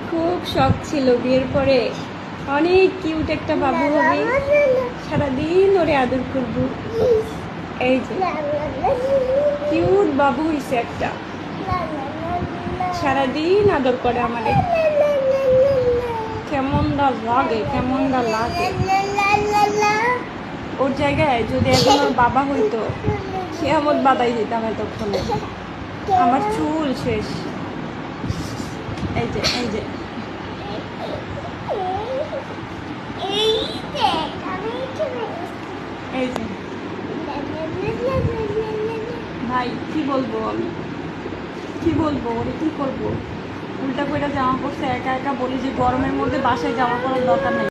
খুব শখ ছিল বিয়ের পরে অনেক কিউট একটা বাবু হবে, সারাদিন ওরে আদর করবো। এই যে কিউট বাবু হইছে একটা, সারাদিন আদর করে আমারে। কেমনটা লাগে, কেমনটা লাগে। ওর জায়গায় যদি এখন ওর বাবা হইতো, কিয়ামত বাদাই দিতাম এতক্ষণে। আমার চুল শেষ। এই যে এই যে এই যে ভাই কি বলবো আমি, কি বলবো ওরে, কি করবো? উল্টা করে জামা পড়ছে, একা একা বলি যে গরমের মধ্যে বাসায় জামা পরার দরকার নেই।